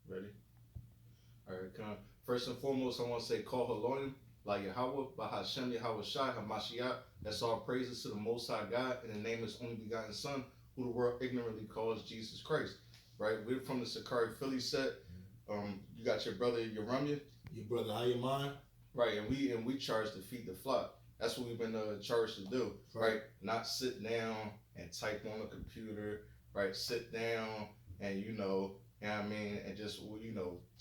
Ready? All right, come. First and foremost, I want to say call Halonim, like Yahweh, Bahashem Yahweh Shai, Hamashiach. That's all praises to the Most High God in the name of His only begotten Son, who the world ignorantly calls Jesus Christ. Right? We're from the Sakari Philly set. You got your brother Yerumya. Your brother, how you mind? Right, and we charge to feed the flock. That's what we've been charged to do. Right, not sit down and type on a computer. Right, sit down and I mean, and just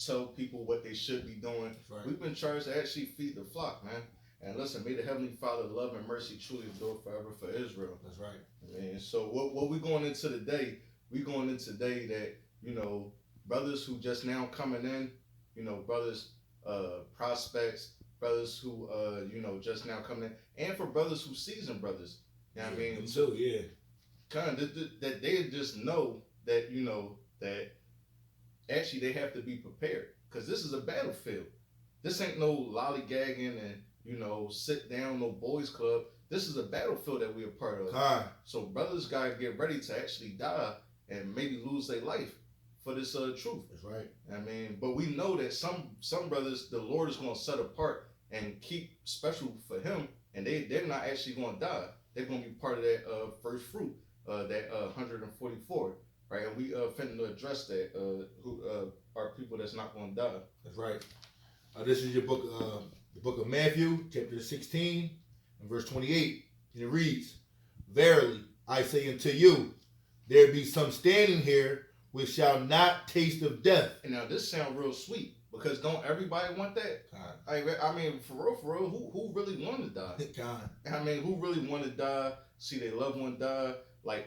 tell people what they should be doing. Right. We've been charged to actually feed the flock, man. And listen, may the Heavenly Father love and mercy truly endure forever for Israel. That's right. And so what we going into today? We going into today that brothers who just now coming in, brothers prospects, brothers who just now coming in, and for brothers who seasoned brothers. You know what I mean? So yeah, kind of that they just know that that actually they have to be prepared because this is a battlefield. This ain't no lollygagging and sit down, no boys club. This is a battlefield that we're a part of. So brothers gotta get ready to actually die and maybe lose their life for this truth. That's right. I mean, but we know that some brothers the Lord is gonna set apart and keep special for Him, and they're not actually gonna die. They're gonna be part of that first fruit, that 144. Right, and we finna address that. Who are people that's not gonna die? That's right. This is your book, the book of Matthew, chapter 16, and verse 28. And it reads, "Verily I say unto you, there be some standing here which shall not taste of death." And now this sound real sweet because don't everybody want that? I mean, for real, who really want to die? I mean, who really want to die? See their loved one die.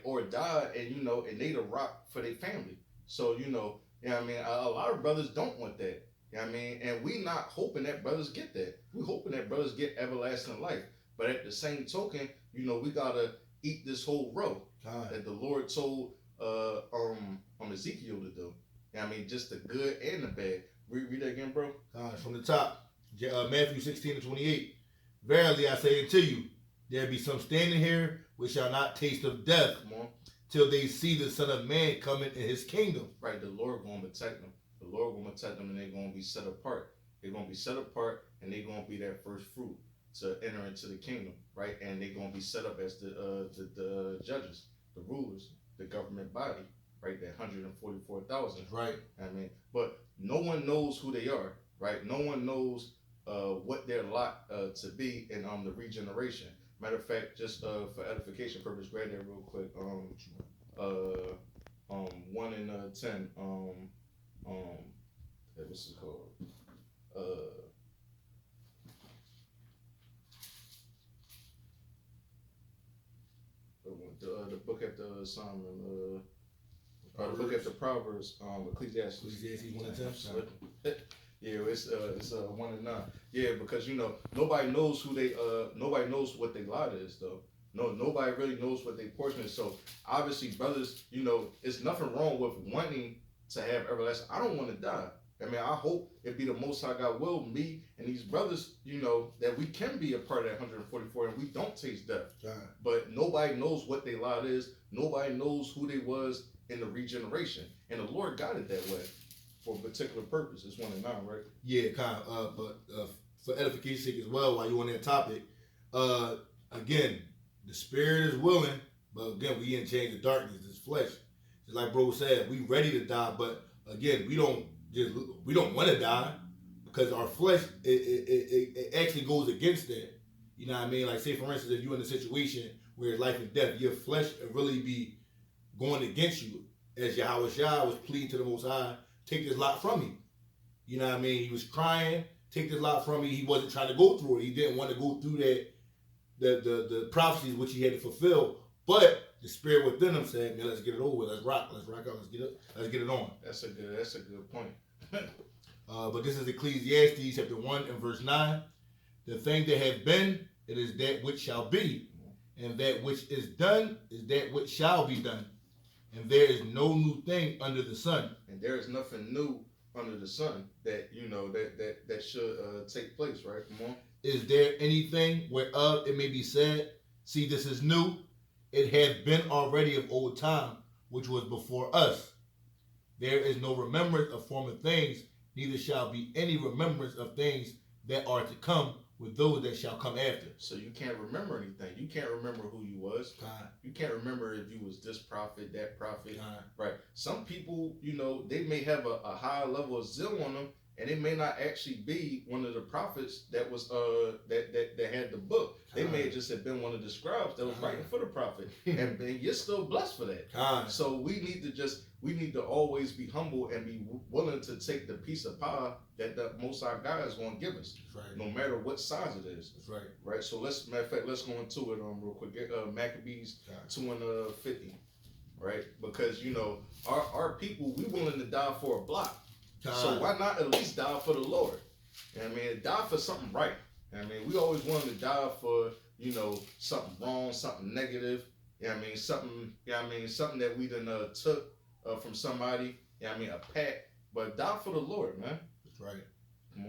Or die, and and they the rock for their family. So I mean, a lot of brothers don't want that. You know what I mean, and we not hoping that brothers get that. We hoping that brothers get everlasting life. But at the same token, we gotta eat this whole row that the Lord told Ezekiel to do. You know what I mean, just the good and the bad. Read that again, bro. From the top, Matthew 16 and 28. "Verily I say unto you, there be some standing here which shall not taste of death till they see the Son of Man coming in His kingdom." Right, the Lord going to protect them. The Lord going to protect them, and they're going to be set apart. They're going to be set apart, and they're going to be that first fruit to enter into the kingdom, right? And they're going to be set up as the judges, the rulers, the government body, right? That 144,000. Right. I mean, but no one knows who they are, right? No one knows what their lot to be in the regeneration. Matter of fact, just for edification purpose, grab that real quick. 1 and 10. What's it called? The book at the Solomon. The book at the Proverbs. Ecclesiastes. Ecclesiastes 1 and 10. Yeah, it's 1 and 9. Yeah, because nobody knows nobody knows what their lot is though. No, nobody really knows what their portion is. So obviously, brothers, it's nothing wrong with wanting to have everlasting. I don't want to die. I mean, I hope it be the Most High God will, me and these brothers, that we can be a part of that 144 and we don't taste death. But nobody knows what their lot is. Nobody knows who they was in the regeneration, and the Lord got it that way. For a particular purpose. It's 1 and 9, right? Yeah, kind of. But for edification's sake as well, while you're on that topic, again, the spirit is willing, but again, we in chains of darkness, this flesh. Just like bro said, we ready to die, but again, we don't want to die because our flesh it actually goes against that. You know what I mean? Like say for instance, if you're in a situation where it's life and death, your flesh will really be going against you. As Yahweh Shai was pleading to the Most High, take this lot from me. You know what I mean? He was crying, take this lot from me. He wasn't trying to go through it. He didn't want to go through that, the prophecies which he had to fulfill. But the spirit within him said, man, let's get it over with. Let's rock out. Let's get it on. That's a good point. But this is Ecclesiastes chapter 1 and verse 9. "The thing that hath been, it is that which shall be. And that which is done is that which shall be done. And there is no new thing under the sun." And there is nothing new under the sun that that should take place, right? Come on. "Is there anything whereof it may be said, see, this is new? It hath been already of old time, which was before us." There is no remembrance of former things, neither shall be any remembrance of things that are to come with those that shall come after. So you can't remember anything. You can't remember who you was. You can't remember if you was this prophet, that prophet. Right. Some people, they may have a high level of zeal on them, and it may not actually be one of the prophets that was that had the book. They may just have been one of the scribes that was writing for the prophet, and you're still blessed for that. So we need to always be humble and be willing to take the piece of pie that the Most High God is going to give us, no matter what size it is. That's right. Right. So let's go into it real quick. Maccabees 2:50. Right, because our people, we willing to die for a block. So why not at least die for the Lord? Die for something right. We always want to die for, something wrong, something negative. Something that we done took from somebody. A pat. But die for the Lord, man. That's right. Come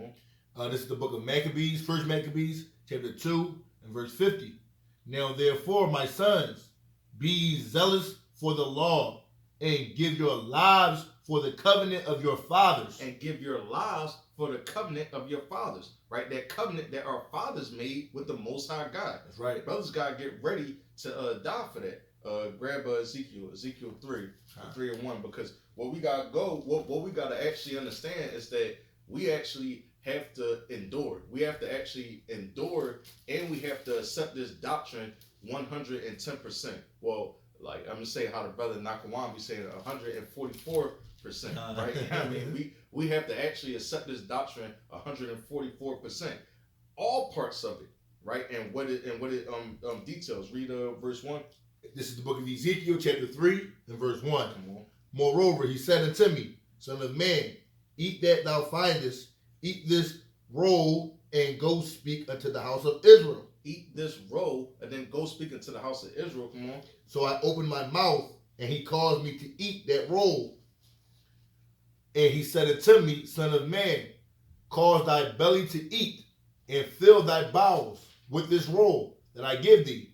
on. This is the book of Maccabees, 1 Maccabees, chapter 2 and verse 50. Now therefore, my sons, be zealous for the law, and give your lives for the covenant of your fathers. And give your lives for the covenant of your fathers. Right? That covenant that our fathers made with the Most High God. That's right. Brothers gotta get ready to die for that. Grab Ezekiel 3:1, because what we gotta actually understand is that we actually have to endure. We have to actually endure, and we have to accept this doctrine 110%. Well, like I'm gonna say how the brother Nakawan be saying 144%, right? We have to actually accept this doctrine 144%, all parts of it, right? And what it details. Read verse 1. This is the book of Ezekiel, chapter 3 and verse 1. Moreover, he said unto me, Son of man, eat that thou findest, eat this roll, and go speak unto the house of Israel. Eat this roll, and then go speak unto the house of Israel. Come on. So I opened my mouth, and he caused me to eat that roll. And he said unto me, Son of man, cause thy belly to eat, and fill thy bowels with this roll that I give thee.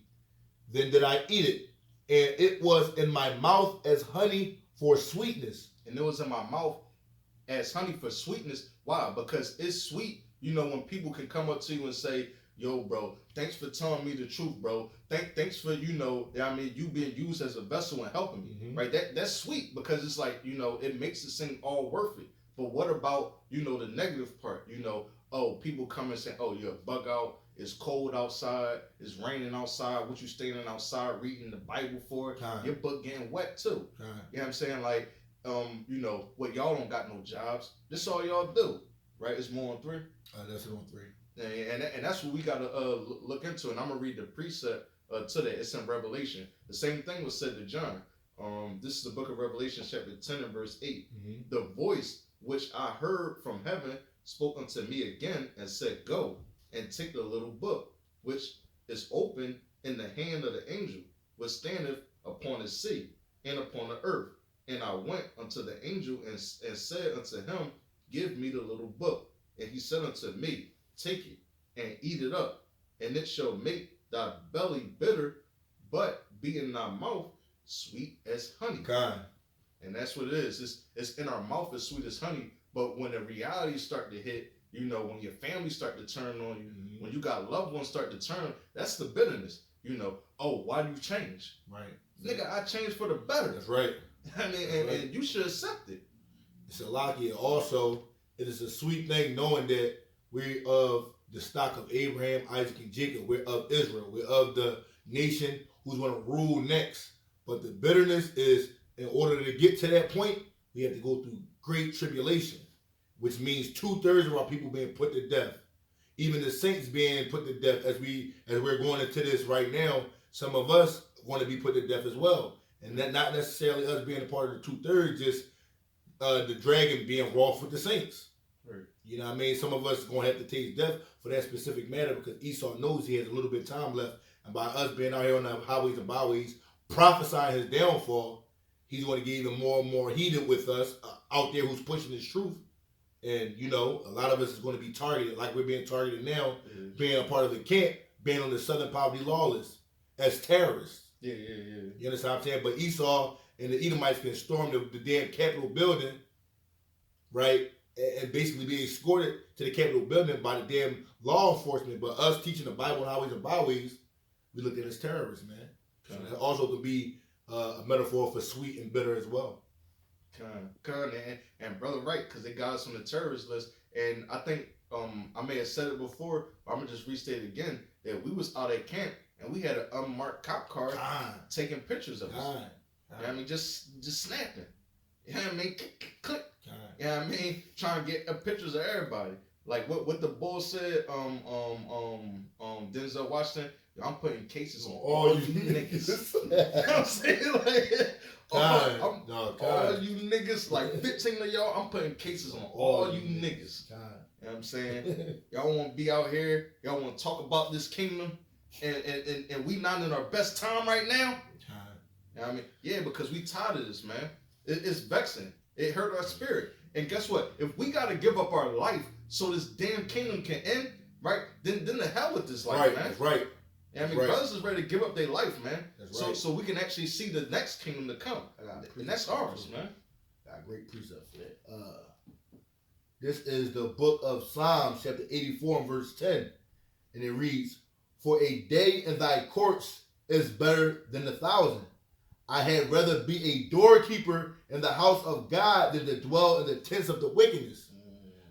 Then did I eat it, and it was in my mouth as honey for sweetness. And it was in my mouth as honey for sweetness. Why? Because it's sweet. When people can come up to you and say, yo, bro, thanks for telling me the truth, bro. Thanks for, you being used as a vessel and helping me, right? That's sweet, because it's like, it makes this thing all worth it. But what about, the negative part? People come and say, oh, you're a bug out. It's cold outside. It's raining outside. What you standing outside reading the Bible for? Your book getting wet too. You know what I'm saying? Like, what, y'all don't got no jobs. This all y'all do, right? It's more on 3. That's it on 3. And that's what we got to look into. And I'm going to read the precept to that. It's in Revelation. The same thing was said to John. This is the book of Revelation, chapter 10 and verse 8. The voice which I heard from heaven spoke unto me again and said, Go and take the little book, which is open in the hand of the angel, which standeth upon the sea and upon the earth. And I went unto the angel and said unto him, Give me the little book. And he said unto me, Take it and eat it up, and it shall make thy belly bitter, but be in thy mouth sweet as honey. God. And that's what it is. It's in our mouth as sweet as honey, but when the realities start to hit, when your family start to turn on you, when you got loved ones start to turn, that's the bitterness. Oh, why do you change? Right. Nigga, I changed for the better. That's right. And you should accept it. It's a lucky. Also, it is a sweet thing knowing that we're of the stock of Abraham, Isaac, and Jacob. We're of Israel. We're of the nation who's going to rule next. But the bitterness is, in order to get to that point, we have to go through great tribulation, which means 2/3 of our people being put to death. Even the saints being put to death as we're going into this right now. Some of us want to be put to death as well. And that not necessarily us being a part of the 2/3, just the dragon being wroth with the saints. Right. You know what I mean? Some of us are going to have to taste death for that specific matter, because Esau knows he has a little bit of time left. And by us being out here on the highways and byways, prophesying his downfall, he's going to get even more and more heated with us out there who's pushing his truth. And, a lot of us is going to be targeted like we're being targeted now, being a part of the camp, being on the Southern Poverty Lawless as terrorists. Yeah. You understand what I'm saying? But Esau and the Edomites can storm the damn Capitol building, right? And basically be escorted to the Capitol building by the damn law enforcement. But us teaching the Bible and highways and byways, we look at it as terrorists, man. So that also could be a metaphor for sweet and bitter as well. And brother, right, because they got us on the terrorist list. And I think I may have said it before, but I'm gonna just restate it again, that we was out at camp and we had an unmarked cop car taking pictures of us. You know what I mean? Just snapping. You know what I mean? Click. You know what I mean? Trying to get pictures of everybody. Like what the bull said, Denzel Washington, I'm putting cases on all you niggas. You know what I'm saying? Like, all you niggas, like 15 of y'all, I'm putting cases on all you niggas. You know what I'm saying? Y'all want to be out here, y'all want to talk about this kingdom, and we not in our best time right now. You know what I mean? Yeah, because we tired of this, man. It's vexing. It hurt our spirit. And guess what? If we got to give up our life so this damn kingdom can end, right? Then the hell with this life, man. That's right. I mean, brothers is ready to give up their life, man. So we can actually see the next kingdom to come. And that's ours, man. Got a great precept for that. This is the book of Psalms, chapter 84 and verse 10. And it reads, "For a day in thy courts is better than 1,000. I had rather be a doorkeeper in the house of God than to dwell in the tents of the wickedness."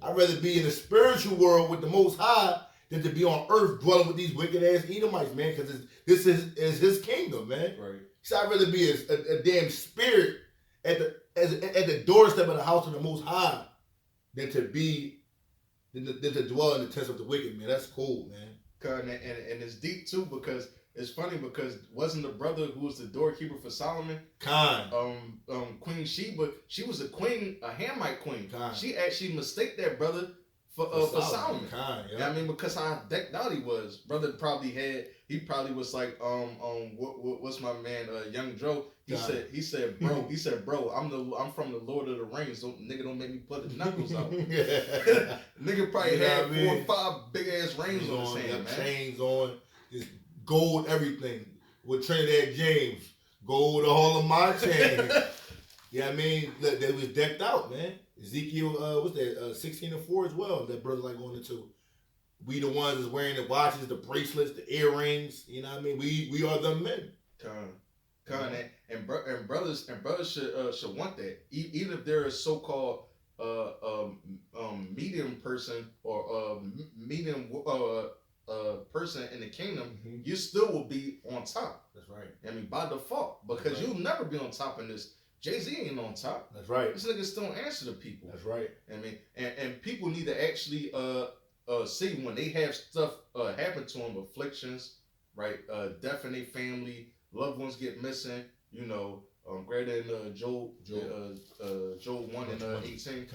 I'd rather be in the spiritual world with the Most High than to be on earth dwelling with these wicked ass Edomites, man, because this is his kingdom, man. Right. So I'd rather be a damn spirit at the doorstep of the house of the Most High than to dwell in the tents of the wicked, man. That's cool, man. And it's deep too, because it's funny, because wasn't the brother who was the doorkeeper for Solomon? Queen Sheba, she was a queen, a Hamite queen. She actually mistaked that brother for Solomon. I mean, because how decked out he was. Brother he probably was like, what's my man, Young Joe? He said, bro, I'm from the Lord of the Rings. Nigga, don't make me put the knuckles out. Nigga probably had 4 or 5 big ass rings on his hand, man. Chains on, just gold everything. With Trinidad James, gold all of my chains. Yeah, I mean, they was decked out, man. Ezekiel, what's that? 16 and 4 as well. That brother like going into. We the ones that's wearing the watches, the bracelets, the earrings. You know what I mean? We are the men. And brothers should want that. Even if they're a so-called medium person or medium person in the kingdom, you still will be on top. That's right. I mean, by default, because you'll never be on top in this. Jay-Z ain't on top. That's right. This nigga still don't answer to people. That's right. I mean, and people need to actually see when they have stuff happen to them, afflictions, right? Death in their family, loved ones get missing. You know, greater than Job 1 and 18.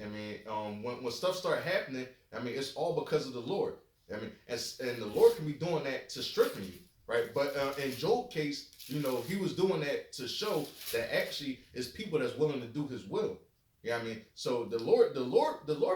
I mean, when stuff start happening, I mean, it's all because of the Lord. I mean, and the Lord can be doing that to strengthen you, right? But in Job's case, you know, he was doing that to show that actually it's people that's willing to do his will. Yeah, I mean, so the Lord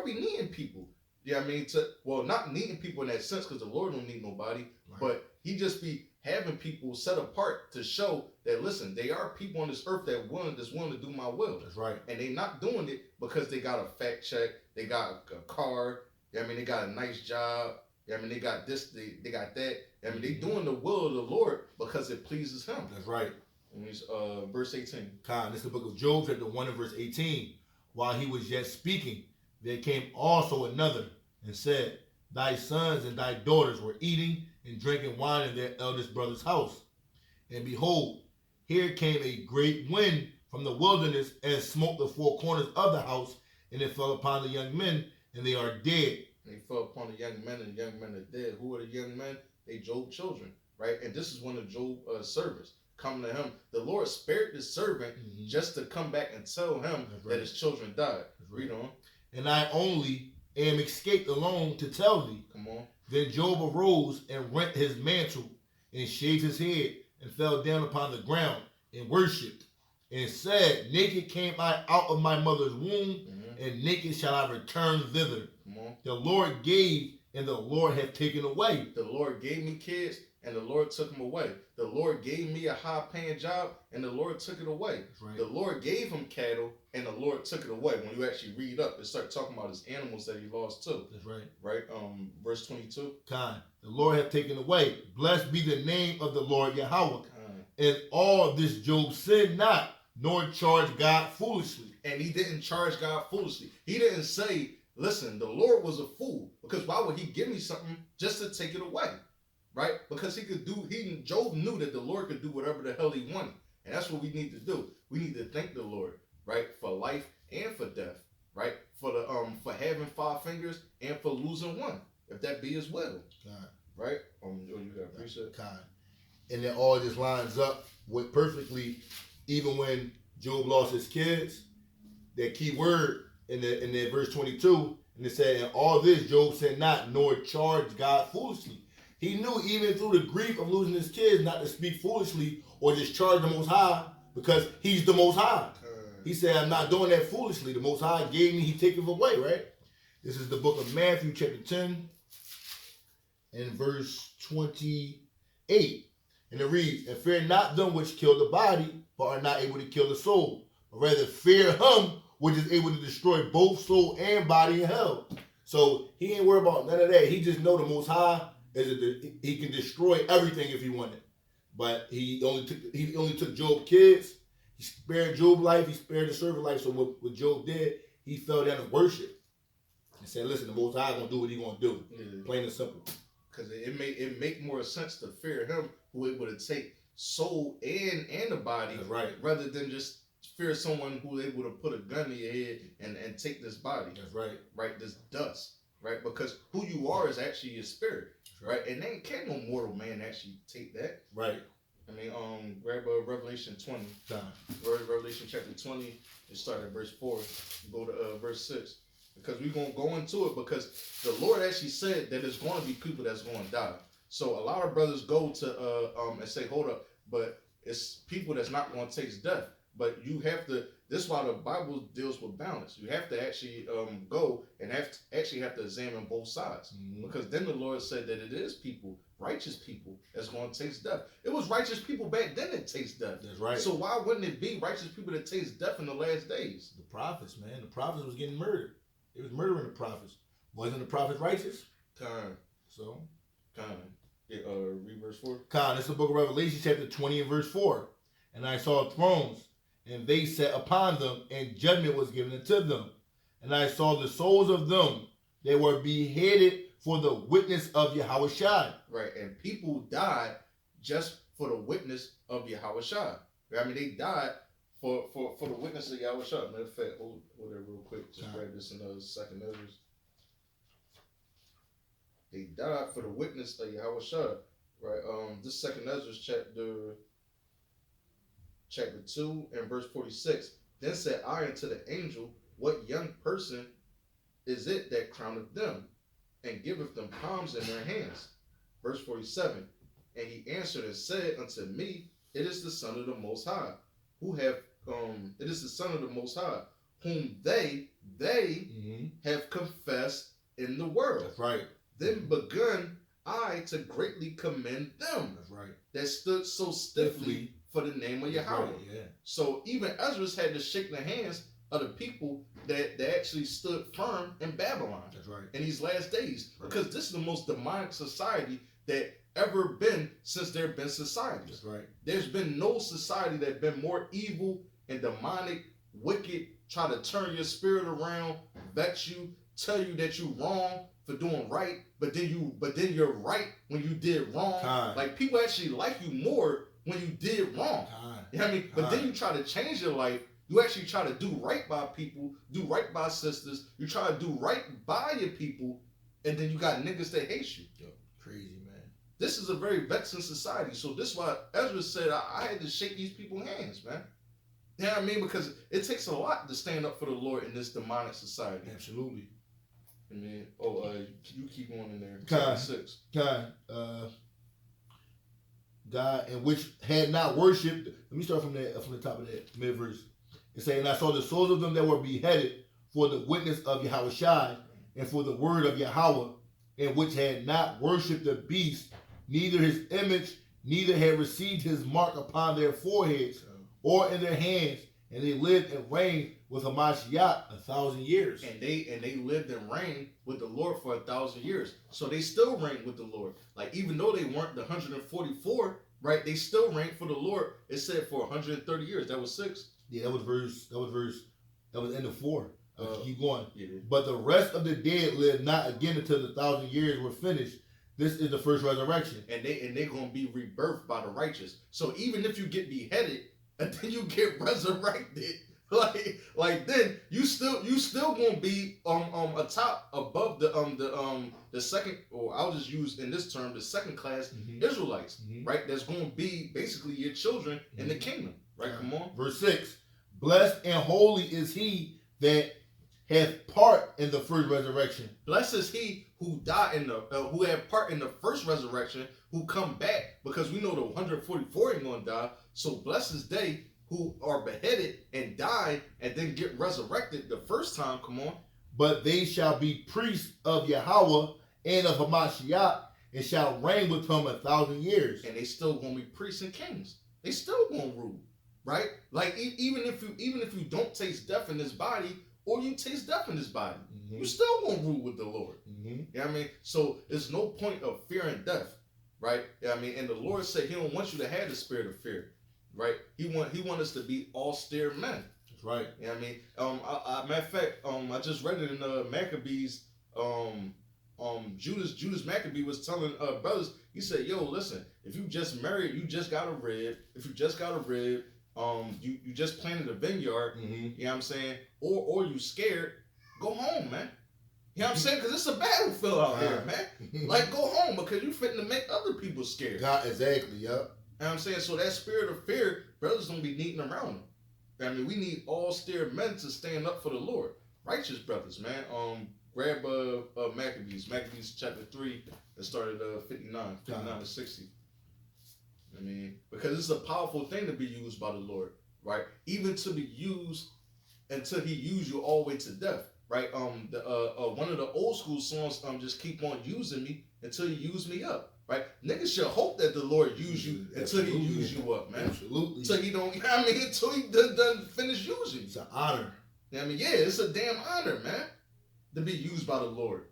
be needing people. Yeah, I mean, not needing people in that sense, because the Lord don't need nobody, right. But he just be having people set apart to show that, listen, they are people on this earth that's willing to do my will. That's right. And they not doing it because they got a fact check, they got a car, yeah, I mean, they got a nice job, yeah, I mean, they got this, they got that. I mean, they doing the will of the Lord because it pleases him. That's right. And it's, verse 18. This is the book of Job, chapter 1 and verse 18. While he was yet speaking, there came also another and said, "Thy sons and thy daughters were eating and drinking wine in their eldest brother's house. And behold, here came a great wind from the wilderness and smote the 4 corners of the house, and it fell upon the young men, and they are dead." They fell upon the young men, and the young men are dead. Who are the young men? They Job's children, right? And this is one of Job's servants coming to him. The Lord spared his servant just to come back and tell him that his children died. Read on. "And I only am escaped alone to tell thee." Come on. Then Job arose and rent his mantle and shaved his head and fell down upon the ground and worshipped and said, "Naked came I out of my mother's womb, and naked shall I return thither. The Lord gave, and the Lord hath taken away." The Lord gave me kids, and the Lord took him away. The Lord gave me a high-paying job, and the Lord took it away. Right. The Lord gave him cattle, and the Lord took it away. When you actually read up, it starts talking about his animals that he lost too. That's right. Right? Verse 22. The Lord hath taken away. Blessed be the name of the Lord Yahweh. And all this Job sinned not, nor charged God foolishly. And he didn't charge God foolishly. He didn't say, listen, the Lord was a fool, because why would he give me something just to take it away? Right? Because Job knew that the Lord could do whatever the hell he wanted. And that's what we need to do. We need to thank the Lord, right? For life and for death, right? For having 5 fingers and for losing one, if that be his will. Right? You got to appreciate it. And then all this lines up with perfectly, even when Job lost his kids, that key word in the verse 22, and it said, and all this Job said not, nor charged God foolishly. He knew even through the grief of losing his kids not to speak foolishly or just charge the Most High, because he's the Most High. He said, I'm not doing that foolishly. The Most High gave me, he taketh away, right? This is the book of Matthew, chapter 10, and verse 28. And it reads, and fear not them which kill the body, but are not able to kill the soul, but rather fear him which is able to destroy both soul and body in hell. So he ain't worried about none of that. He just know the Most High he can destroy everything if he wanted. But he only took Job's kids. He spared Job's life. He spared the servant life. So what Job did, he fell down to worship and said, listen, the Most High gonna do what he gonna do. Plain and simple. Because it make more sense to fear him who able to take soul and the body, right, rather than just fear someone who able to put a gun in your head and take this body. That's right. Right, this dust. Right, because who you are is actually your spirit. Right, and they can't no mortal man actually take that. Right. I mean, grab Revelation 20. Revelation chapter 20. And start at verse 4. Go to verse 6. Because we're going to go into it, because the Lord actually said that there's going to be people that's going to die. So a lot of brothers go to and say, hold up, but it's people that's not going to taste death. But you have to, this is why the Bible deals with balance. You have to actually go and have to examine both sides. Because then the Lord said that it is people, righteous people, that's going to taste death. It was righteous people back then that taste death. That's right. So why wouldn't it be righteous people that taste death in the last days? The prophets, man. The prophets was getting murdered. It was murdering the prophets. Wasn't the prophets righteous? So? Yeah, read verse 4. It's the book of Revelation, chapter 20 and verse 4. And I saw thrones, and they sat upon them, and judgment was given unto them. And I saw the souls of them that were beheaded for the witness of Yahushua. Right, and people died just for the witness of Yahushua. I mean, they died for the witness of Yahushua. Matter of fact, hold that real quick. Just grab this in the second Ezra. They died for the witness of Yahushua. Right, this second Ezra chapter 2 and verse 46. Then said I unto the angel, what young person is it that crowneth them, and giveth them palms in their hands? Verse 47. And he answered and said unto me, it is the Son of the Most High, it is the Son of the Most High, whom they have confessed in the world. That's right. Then begun I to greatly commend them. That's right. That stood so stiffly for the name of Yahweh. Right, yeah. So even Ezra had to shake the hands of the people that actually stood firm in Babylon. That's right. In these last days. Right. Because this is the most demonic society that ever been since there have been societies. That's right. There's been no society that been more evil and demonic, wicked, try to turn your spirit around, vex you, tell you that you're wrong for doing right, but then you're right when you did wrong. Like people actually like you more when you did wrong. You know what I mean? But then you try to change your life. You actually try to do right by people, do right by sisters. You try to do right by your people, and then you got niggas that hate you. Yo, crazy, man. This is a very vexing society. So this is why Ezra said I had to shake these people's hands, man. You know what I mean? Because it takes a lot to stand up for the Lord in this demonic society. Absolutely. I mean, you keep on in there. 6. God, and which had not worshipped. Let me start from the top of that mid verse. It's saying, I saw the souls of them that were beheaded for the witness of Yahushua and for the word of Yahweh, and which had not worshipped the beast neither his image, neither had received his mark upon their foreheads or in their hands, and they lived and reigned with Hamashiach 1,000 years. And they lived and reigned with the Lord for 1,000 years. So they still reigned with the Lord. Like, even though they weren't the 144, right? They still reigned for the Lord. It said for 130 years. That was 6. Yeah, that was end of 4. Keep going. Yeah. But the rest of the dead lived not again until the 1,000 years were finished. This is the first resurrection. And they're gonna be rebirthed by the righteous. So even if you get beheaded and then you get resurrected, like then you still gonna be atop above the second, or I'll just use in this term the second class Israelites, right? That's gonna be basically your children in the kingdom, right? Come on. Verse 6: Blessed and holy is he that hath part in the first resurrection. Blessed is he who died in the who had part in the first resurrection, who come back, because we know the 144 ain't gonna die. So blessed is they who are beheaded and die and then get resurrected the first time. Come on. But they shall be priests of Yahweh and of Hamashiach, and shall reign with him 1,000 years. And they still gonna be priests and kings. They still gonna rule, right? Like even if you don't taste death in this body, or you taste death in this body, you still gonna rule with the Lord. You know what I mean? So there's no point of fearing death, right? You know what I mean? And the Lord said he don't want you to have the spirit of fear, right? He want us to be austere men. That's right. You know what I mean? Matter of fact, I just read it in Maccabees. Judas Maccabee was telling brothers, he said, yo, listen, if you just married, you just got a rib. If you just got a rib, you just planted a vineyard, you know what I'm saying? Or you scared, go home, man. You know what I'm saying? Because it's a battlefield out here, man. Like, go home, because you fitting to make other people scared. God, exactly, yep. You know what I'm saying? So that spirit of fear, brothers don't be needing around them. I mean, we need austere men to stand up for the Lord. Righteous brothers, man. Grab Maccabees chapter 3, and start at 59 to 60. I mean, because it's a powerful thing to be used by the Lord, right? Even to be used until he used you all the way to death, right? One of the old school songs, just keep on using me until you use me up, right? Niggas should hope that the Lord use you until he use you up, man. Absolutely. Until he don't, I mean, until he done finish using you. It's an honor. I mean, yeah, it's a damn honor, man, to be used by the Lord.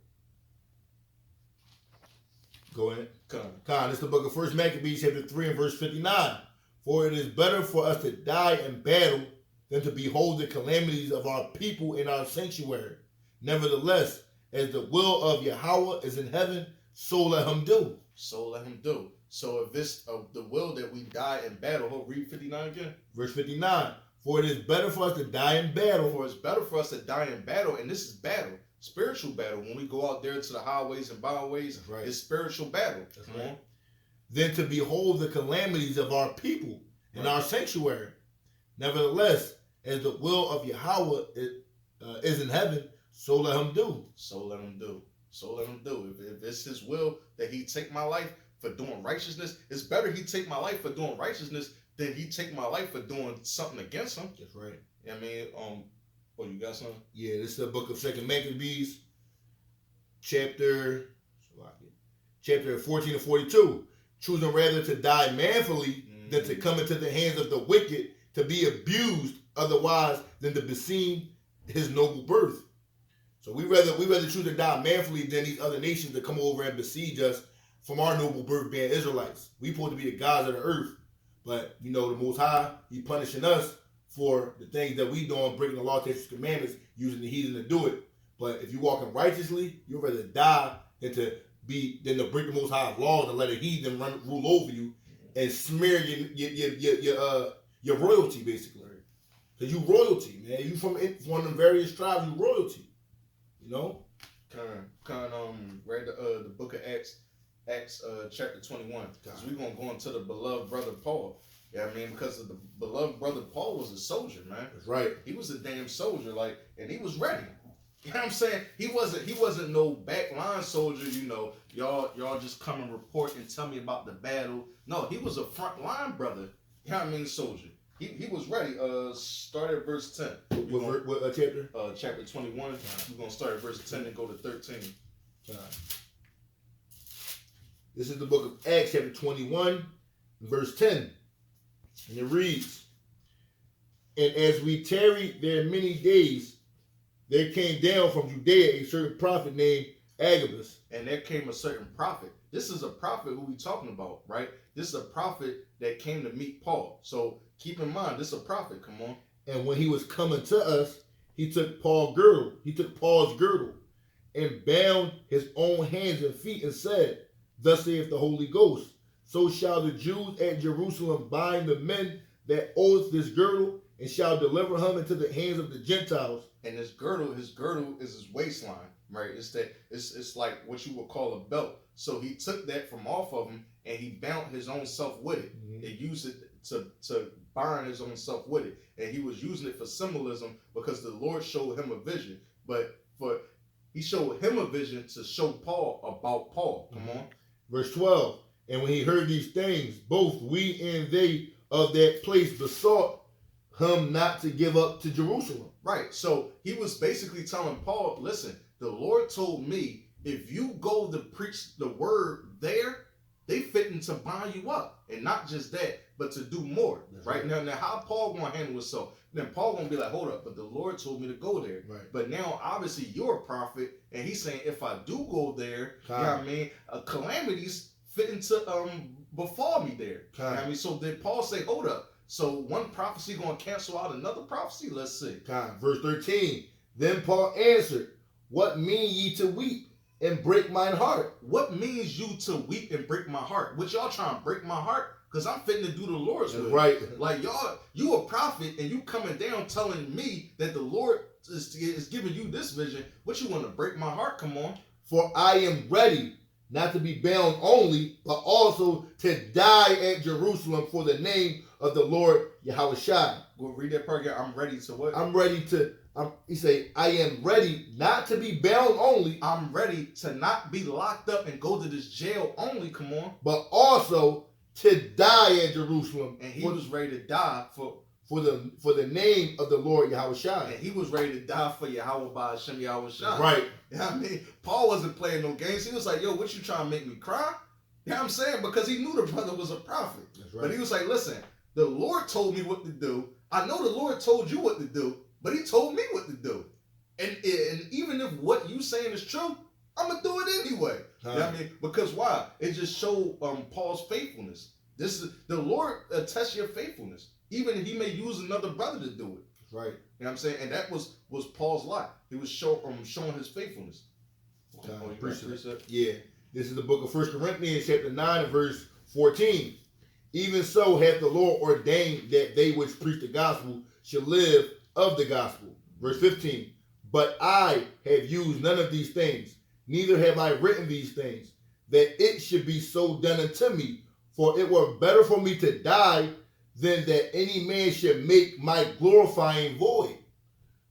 Go ahead. Con. This is the book of 1 Maccabees, chapter 3 and verse 59. For it is better for us to die in battle than to behold the calamities of our people in our sanctuary. Nevertheless, as the will of Yahweh is in heaven, so let him do. So let him do. So if this the will that we die in battle, read 59 again. Verse 59. For it is better for us to die in battle. For it's better for us to die in battle, and this is battle. Spiritual battle. When we go out there to the highways and byways, right, it's spiritual battle. That's right. Than to behold the calamities of our people in our sanctuary. Nevertheless, as the will of Yahweh is in heaven, so let him do. So let him do. So let him do. If it's his will that he take my life for doing righteousness, it's better he take my life for doing righteousness than he take my life for doing something against him. That's right. I mean, oh, you got something? Yeah, this is the book of 2 Maccabees, chapter 14 and 42. Choosing rather to die manfully than to come into the hands of the wicked, to be abused otherwise than to beseem his noble birth. So we rather choose to die manfully than these other nations to come over and besiege us from our noble birth being Israelites. We supposed to be the gods of the earth. But, you know, the Most High, he punishing us for the things that we doing, breaking the law, statutes, commandments, using the heathen to do it. But if you walking righteously, you'd rather die than to break the Most High's laws and let a heathen rule over you and smear your royalty, basically. Because you royalty, man. You from one of the various tribes, you royalty. You know? Read the book of Acts chapter 21. Because we're going to go into the beloved brother Paul. Yeah, I mean, because of the beloved brother Paul was a soldier, man. That's right. He was a damn soldier, and he was ready. You know what I'm saying? He wasn't no backline soldier, you know. Y'all just come and report and tell me about the battle. No, he was a front line brother. You know what I mean, soldier. He was ready. Start at verse 10. What chapter? Chapter 21. We're gonna start at verse 10 and go to 13. This is the book of Acts, chapter 21, verse 10. And it reads, "And as we tarried there many days, there came down from Judea a certain prophet named Agabus." And there came a certain prophet. This is a prophet who we talking about, right? This is a prophet that came to meet Paul. So keep in mind, this is a prophet. Come on. "And when he was coming to us, he took Paul's girdle, and bound his own hands and feet, and said, Thus saith the Holy Ghost, so shall the Jews at Jerusalem bind the men that owe this girdle, and shall deliver him into the hands of the Gentiles." And his girdle is his waistline, right? It's like what you would call a belt. So he took that from off of him and he bound his own self with it. Mm-hmm. And used it to bind his own self with it. And he was using it for symbolism because the Lord showed him a vision. But he showed him a vision to show Paul about Paul. Come on. Verse 12. "And when he heard these things, both we and they of that place besought him not to give up to Jerusalem." Right. So he was basically telling Paul, listen, the Lord told me, if you go to preach the word there, they fitting to bind you up. And not just that, but to do more. Right? Now how Paul gonna handle himself? Then Paul gonna be like, hold up, but the Lord told me to go there. Right. But now obviously you're a prophet, and he's saying if I do go there, you know what I mean, calamities fitting to befall me there. You know what I mean? So did Paul say, hold up? So one prophecy gonna cancel out another prophecy? Let's see. Verse 13. "Then Paul answered, What mean ye to weep and break mine heart?" What means you to weep and break my heart? What y'all trying to break my heart? Because I'm fitting to do the Lord's will. Right. Like y'all, you a prophet and you coming down telling me that the Lord is giving you this vision. What you want to break my heart? Come on. "For I am ready not to be bound only, but also to die at Jerusalem for the name of the Lord Yahushua." Go read that part again. I'm ready to what? I'm ready to, he say, "I am ready not to be bound only." I'm ready to not be locked up and go to this jail only. Come on. "But also to die at Jerusalem." And he was ready to die for the name of the Lord Yahushua. And he was ready to die for Yahweh by Hashem Yahushua. Right. You know what I mean? Paul wasn't playing no games. He was like, yo, what you trying to make me cry? You know what I'm saying? Because he knew the brother was a prophet. That's right. But he was like, listen, the Lord told me what to do. I know the Lord told you what to do, but he told me what to do. And even if what you saying is true, I'm going to do it anyway. You know what I mean? Because why? It just showed Paul's faithfulness. This is the Lord tests your faithfulness. Even he may use another brother to do it. That's right. You know what I'm saying? And that was Paul's lot. He was showing his faithfulness. Yeah. This is the book of 1 Corinthians chapter 9 and verse 14. "Even so hath the Lord ordained that they which preach the gospel should live of the gospel." Verse 15. "But I have used none of these things, neither have I written these things, that it should be so done unto me. For it were better for me to die than that any man should make my glorifying void."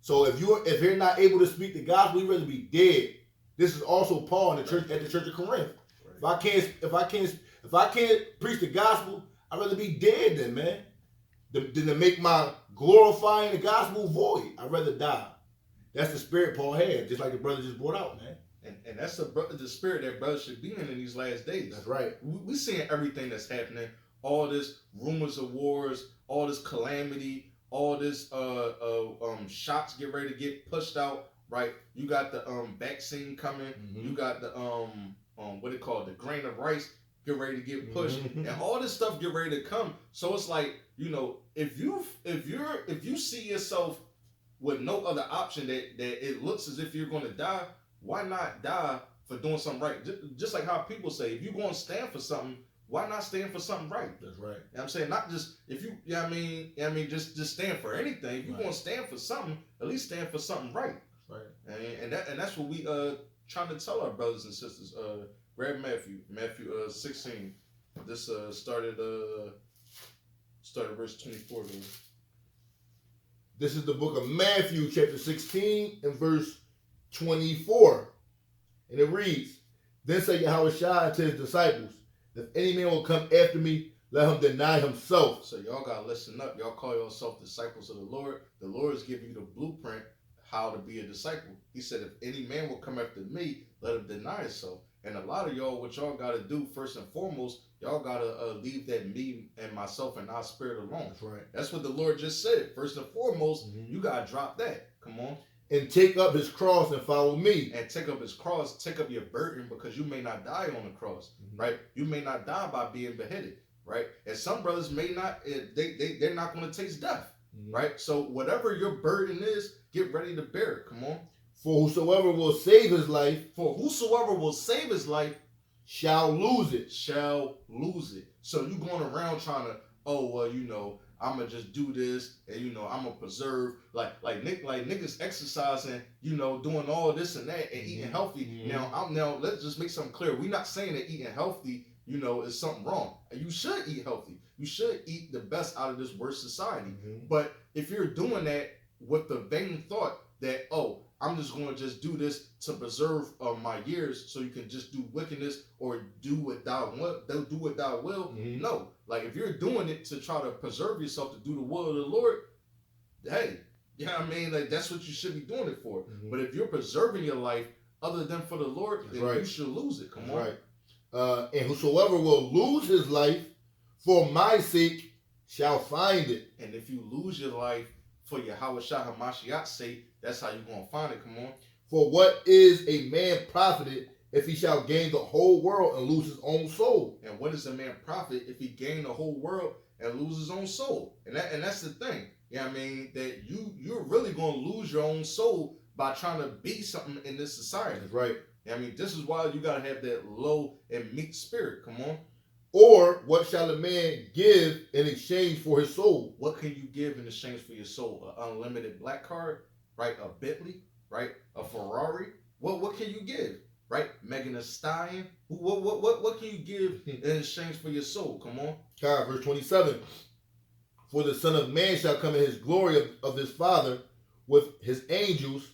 So if you're not able to speak the gospel, you'd rather be dead. This is also Paul in the church at the church of Corinth. Right. If I can't preach the gospel, I'd rather be dead than, man, than to make my glorifying the gospel void. I'd rather die. That's the spirit Paul had, just like the brother just brought out, man. And that's the spirit that brothers should be in these last days. That's right. We seeing everything that's happening. All this rumors of wars, all this calamity, all this shots get ready to get pushed out. Right. You got the vaccine coming. Mm-hmm. You got the what they call it, the grain of rice get ready to get pushed, and all this stuff get ready to come. So it's like, you know, if you see yourself with no other option that it looks as if you're going to die, why not die for doing something right? Just like how people say, if you're going to stand for something, why not stand for something right? That's right. You know what I'm saying? Not just if you, I mean, just stand for anything. If you're going to stand for something, at least stand for something right. Right. And that's what we trying to tell our brothers and sisters. Grab Matthew 16. This started verse 24. Though. This is the book of Matthew, chapter 16, and verse 24. And it reads, "Then said Yahushua to his disciples, if any man will come after me, let him deny himself." So y'all gotta listen up. Y'all call yourself disciples of the Lord. The Lord is giving you the blueprint how to be a disciple. He said, if any man will come after me, let him deny himself. And a lot of y'all, what y'all got to do first and foremost, y'all got to leave that me and myself and our spirit alone. That's right. That's what the Lord just said. First and foremost, you got to drop that. Come on. And take up his cross and follow me. And take up his cross, take up your burden, because you may not die on the cross, right? You may not die by being beheaded, right? And some brothers may not, they're not going to taste death, right? So whatever your burden is, get ready to bear it. Come on. For whosoever will save his life, shall lose it. So you going around trying to, I'm gonna just do this, and I'm gonna preserve, like niggas exercising, doing all this and that, and eating healthy. Now let's just make something clear. We're not saying that eating healthy, is something wrong. You should eat healthy. You should eat the best out of this worst society. But if you're doing that with the vain thought that, I'm just going to just do this to preserve my years, so you can just do wickedness or do what thou will. No, like if you're doing it to try to preserve yourself to do the will of the Lord, hey, like that's what you should be doing it for. But if you're preserving your life other than for the Lord, then you should lose it. Come on. Right. And whosoever will lose his life for my sake shall find it. And if you lose your life for Yahweh Shah HaMashiach's sake, that's how you're going to find it. Come on. For what is a man profited if he shall gain the whole world and lose his own soul? And what is a man profit if he gain the whole world and lose his own soul? And that's the thing. That you're really going to lose your own soul by trying to be something in this society. That's right. This is why you got to have that low and meek spirit. Come on. Or what shall a man give in exchange for his soul? What can you give in exchange for your soul? An unlimited black card, right? A Bentley, right? A Ferrari. What can you give, right? Megan Thee Stallion. What can you give in exchange for your soul? Come on. God, verse 27. For the Son of Man shall come in his glory of his Father with his angels,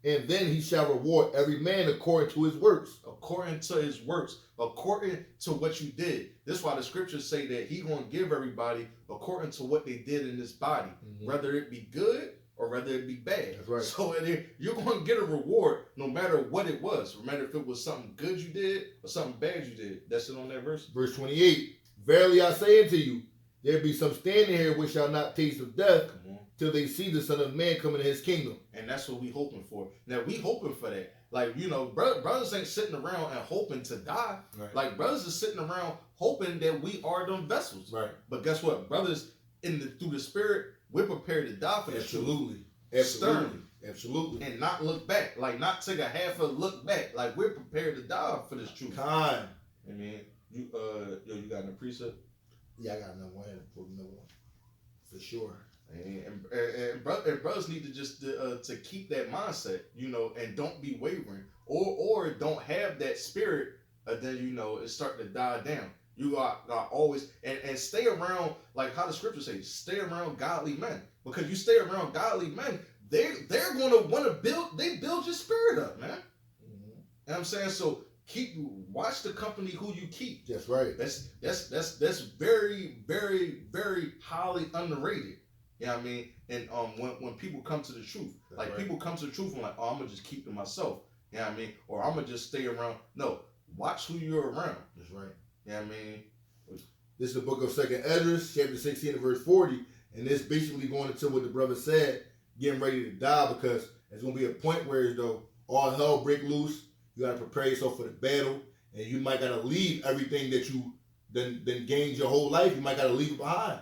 and then he shall reward every man according to his works. According to his works. According to what you did. That's why the scriptures say that he going to give everybody according to what they did in this body. Whether it be good or whether it be bad. That's right. So you're going to get a reward no matter what it was. No matter if it was something good you did or something bad you did. That's it on that verse. Verse 28. Verily I say unto you, there be some standing here which shall not taste of death till they see the Son of Man come into his kingdom. And that's what we hoping for. Now we hoping for that. Like, brothers ain't sitting around and hoping to die. Right. Like, brothers are sitting around hoping that we are them vessels. Right. But guess what? Brothers, through the spirit, we're prepared to die for the truth. Absolutely. Absolutely. And not look back. Like, not take a half a look back. Like, we're prepared to die for this truth. You got an precept? Yeah, I got another one. For sure. And brothers need to just to keep that mindset, and don't be wavering, or don't have that spirit. Then it's starting to die down. You are always and stay around, like how the scripture says, stay around godly men, because you stay around godly men, they're going to want to build your spirit up, man. You know what I'm saying? So watch the company who you keep. That's right. That's very, very, very highly underrated. You know what I mean? And when people come to the truth, people come to the truth and I'm gonna just keep to myself. You know what I mean? Or I'm gonna just stay around. No, watch who you're around. That's right. You know what I mean? This is the book of 2nd Esdras, chapter 16 and verse 40. And this basically going into what the brother said, getting ready to die, because there's gonna be a point where all hell break loose. You gotta prepare yourself for the battle, and you might gotta leave everything that you then gained your whole life. You might gotta leave it behind.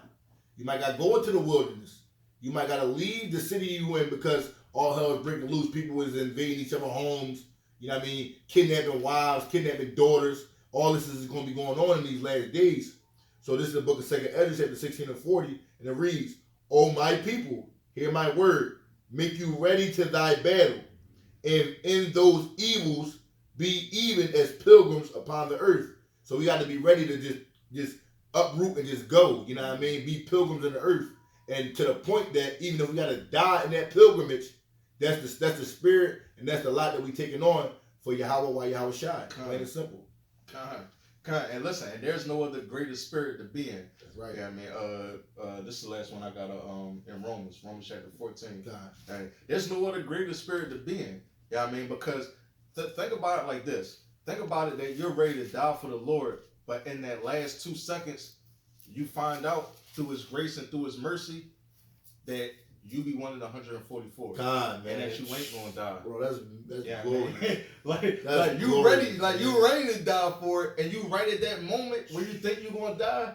You might gotta go into the wilderness. You might gotta leave the city you in, because all hell is breaking loose. People is invading each other's homes. You know what I mean? Kidnapping wives, kidnapping daughters. All this is going to be going on in these last days. So this is the book of 2nd Esdras, chapter 16 and 40, and it reads, O my people, hear my word, make you ready to thy battle, and in those evils be even as pilgrims upon the earth. So we got to be ready to just uproot and just go. You know what I mean? Be pilgrims in the earth. And to the point that even if we got to die in that pilgrimage, that's the spirit, and that's the lot that we taking on for Yahweh while Yahweh Shai. Plain and simple. And listen, and there's no other greater spirit to be in. That's right. Yeah, I mean, this is the last one I got in Romans chapter 14. And there's no other greater spirit to be in. Yeah, I mean, because think about it like this. think about it that you're ready to die for the Lord, but in that last 2 seconds, you find out through His grace and through His mercy that you be one of the 144. God, man. And that you ain't gonna die. Bro, that's yeah, glory. like you ready, you ready to die for it, and you right at that moment where you think you're gonna die,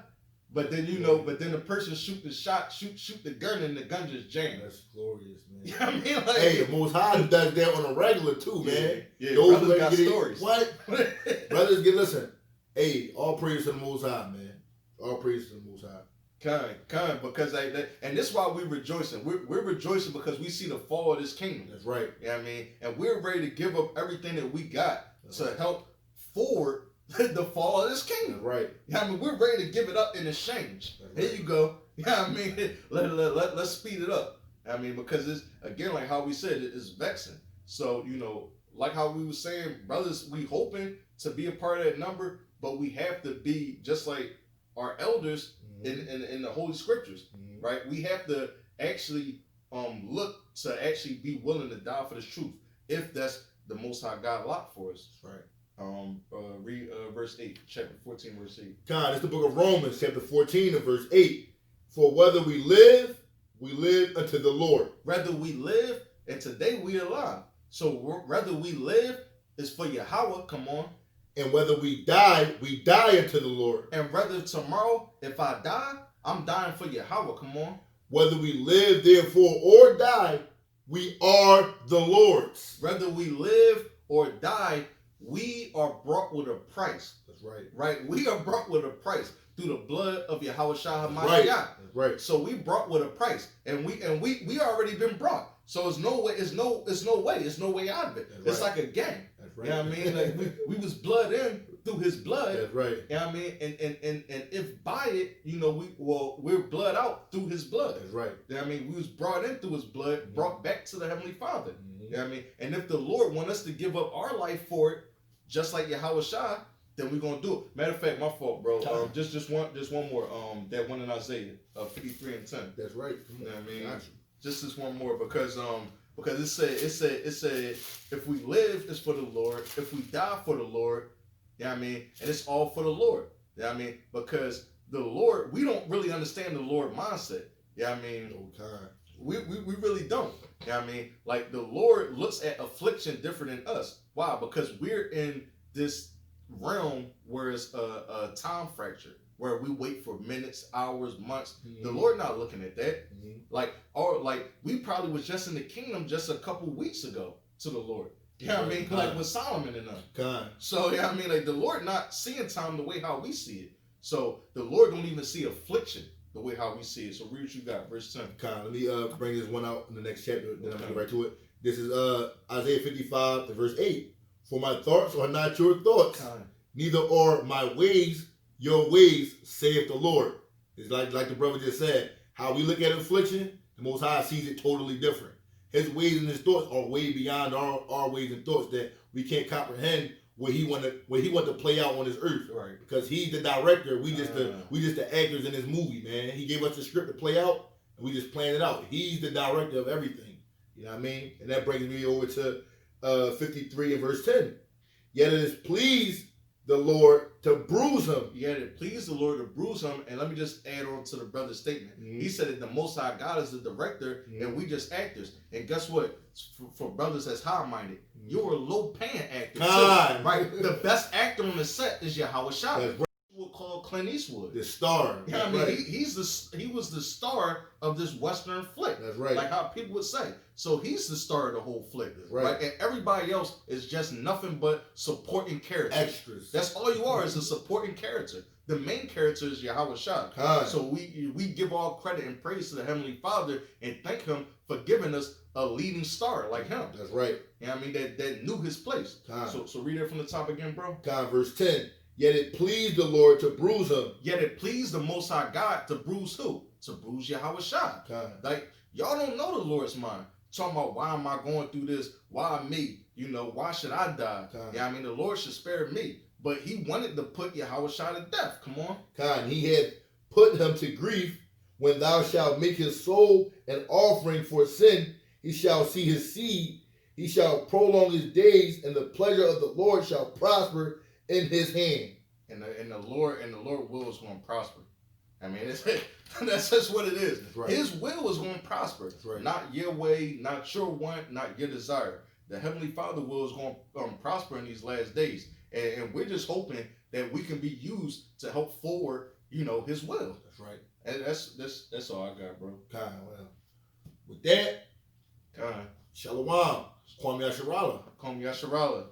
but then but then the person shoot the shot, shoot the gun, and the gun just jams. That's glorious, man. You know what I mean? Like, hey, the Most High does that on a regular too, man. Yeah, those brothers got stories. What? Brothers, listen. Hey, all praise to the Most High, man. All praise to the Most High. Kind, because and this is why we're rejoicing. We're rejoicing because we see the fall of this kingdom. That's right. You know what I mean? And we're ready to give up everything that we got to help forward the fall of this kingdom. That's right. You know what I mean? We're ready to give it up in exchange. Right. Here you go. You know what I mean? Let's speed it up. I mean, because it's, again, like how we said, it's vexing. So, like how we were saying, brothers, we hoping to be a part of that number, but we have to be just like our elders in the Holy Scriptures, right? We have to actually look to actually be willing to die for this truth, if that's the Most High God locked for us. That's right. Read verse 8, chapter 14, verse 8. God, it's the book of Romans, chapter 14 and verse 8. For whether we live unto the Lord. Whether we live, and today we alive. So whether we live is for Yahweh, come on. And whether we die unto the Lord. And whether tomorrow, if I die, I'm dying for Yahweh, come on. Whether we live, therefore, or die, we are the Lord's. Whether we live or die, we are brought with a price. That's right. Right? We are brought with a price through the blood of Yahweh Shah HaMashiach. Right. That's right. So we brought with a price. And we already been brought. So it's no way out of it. That's it's right. like a gang. That's right. You know what I mean? Like we was blood in through his blood. That's right. You know what I mean? And if by it, we're blood out through his blood. That's right. You know what I mean? We was brought in through his blood, brought back to the Heavenly Father. Mm-hmm. You know what I mean? And if the Lord want us to give up our life for it, just like Yahweh Shah, then we're gonna do it. Matter of fact, my fault, bro. Just one more. That one in Isaiah 53 and 10. That's right. You know what I mean? Just this one more because it said if we live, it's for the Lord. If we die, for the Lord. You know what I mean? And it's all for the Lord. You know what I mean? Because the Lord, we don't really understand the Lord mindset. You know what I mean? We really don't. You know what I mean? Like the Lord looks at affliction different than us. Why? Because we're in this realm where it's a time fracture, where we wait for minutes, hours, months. Mm-hmm. The Lord not looking at that. Mm-hmm. Like we probably was just in the kingdom just a couple weeks ago to the Lord. You know what I mean? Like with Solomon and them. So you know what I mean? Like the Lord not seeing time the way how we see it. So the Lord don't even see affliction the way how we see it. So read what you got, verse 10. Let me bring this one out in the next chapter, then I'm going to get right to it. This is Isaiah 55 and verse 8. For my thoughts are not your thoughts, neither are my ways your ways, saith the Lord. It's like the brother just said. How we look at affliction, the Most High sees it totally different. His ways and his thoughts are way beyond our ways and thoughts that we can't comprehend what he want to play out on this earth. Right. Because he's the director. We just the actors in this movie, man. He gave us the script to play out, and we just plan it out. He's the director of everything. You know what I mean? And that brings me over to 53 and verse 10. Yet it is pleased the Lord to bruise him. Yet it pleased the Lord to bruise him. And let me just add on to the brother's statement. Mm-hmm. He said that the Most High God is the director, and we just actors. And guess what? For brothers that's high-minded, you're a low-paying actor too, right? The best actor on the set is Yahweh Shah. We'll call Clint Eastwood the star. You know what I mean? He was the star of this Western flick. That's right. Like how people would say. So he's the star of the whole flick. That's right. And everybody else is just nothing but supporting characters. Extras. That's all you are, is a supporting character. The main character is Yahweh Shah. So we give all credit and praise to the Heavenly Father and thank him for giving us a leading star like him. That's right. You know what I mean? That knew his place. So read it from the top again, bro. Verse 10. Yet it pleased the Lord to bruise him. Yet it pleased the Most High God to bruise who? To bruise Yahweh Shah. Like, y'all don't know the Lord's mind. Talking about, why am I going through this? Why me? Why should I die? Yeah, I mean, the Lord should spare me. But he wanted to put Yahweh Shah to death. Come on. He had put him to grief. When thou shalt make his soul an offering for sin, he shall see his seed. He shall prolong his days, and the pleasure of the Lord shall prosper in his hand. And the Lord will is going to prosper. I mean, that's just what it is. Right. His will is going to prosper. Right. Not your way, not your want, not your desire. The Heavenly Father will is going to prosper in these last days. And we're just hoping that we can be used to help forward, His will. That's right. And that's all I got, bro. Well, with that, Shalom. Kwame Yasharala. Kwame Yasharala.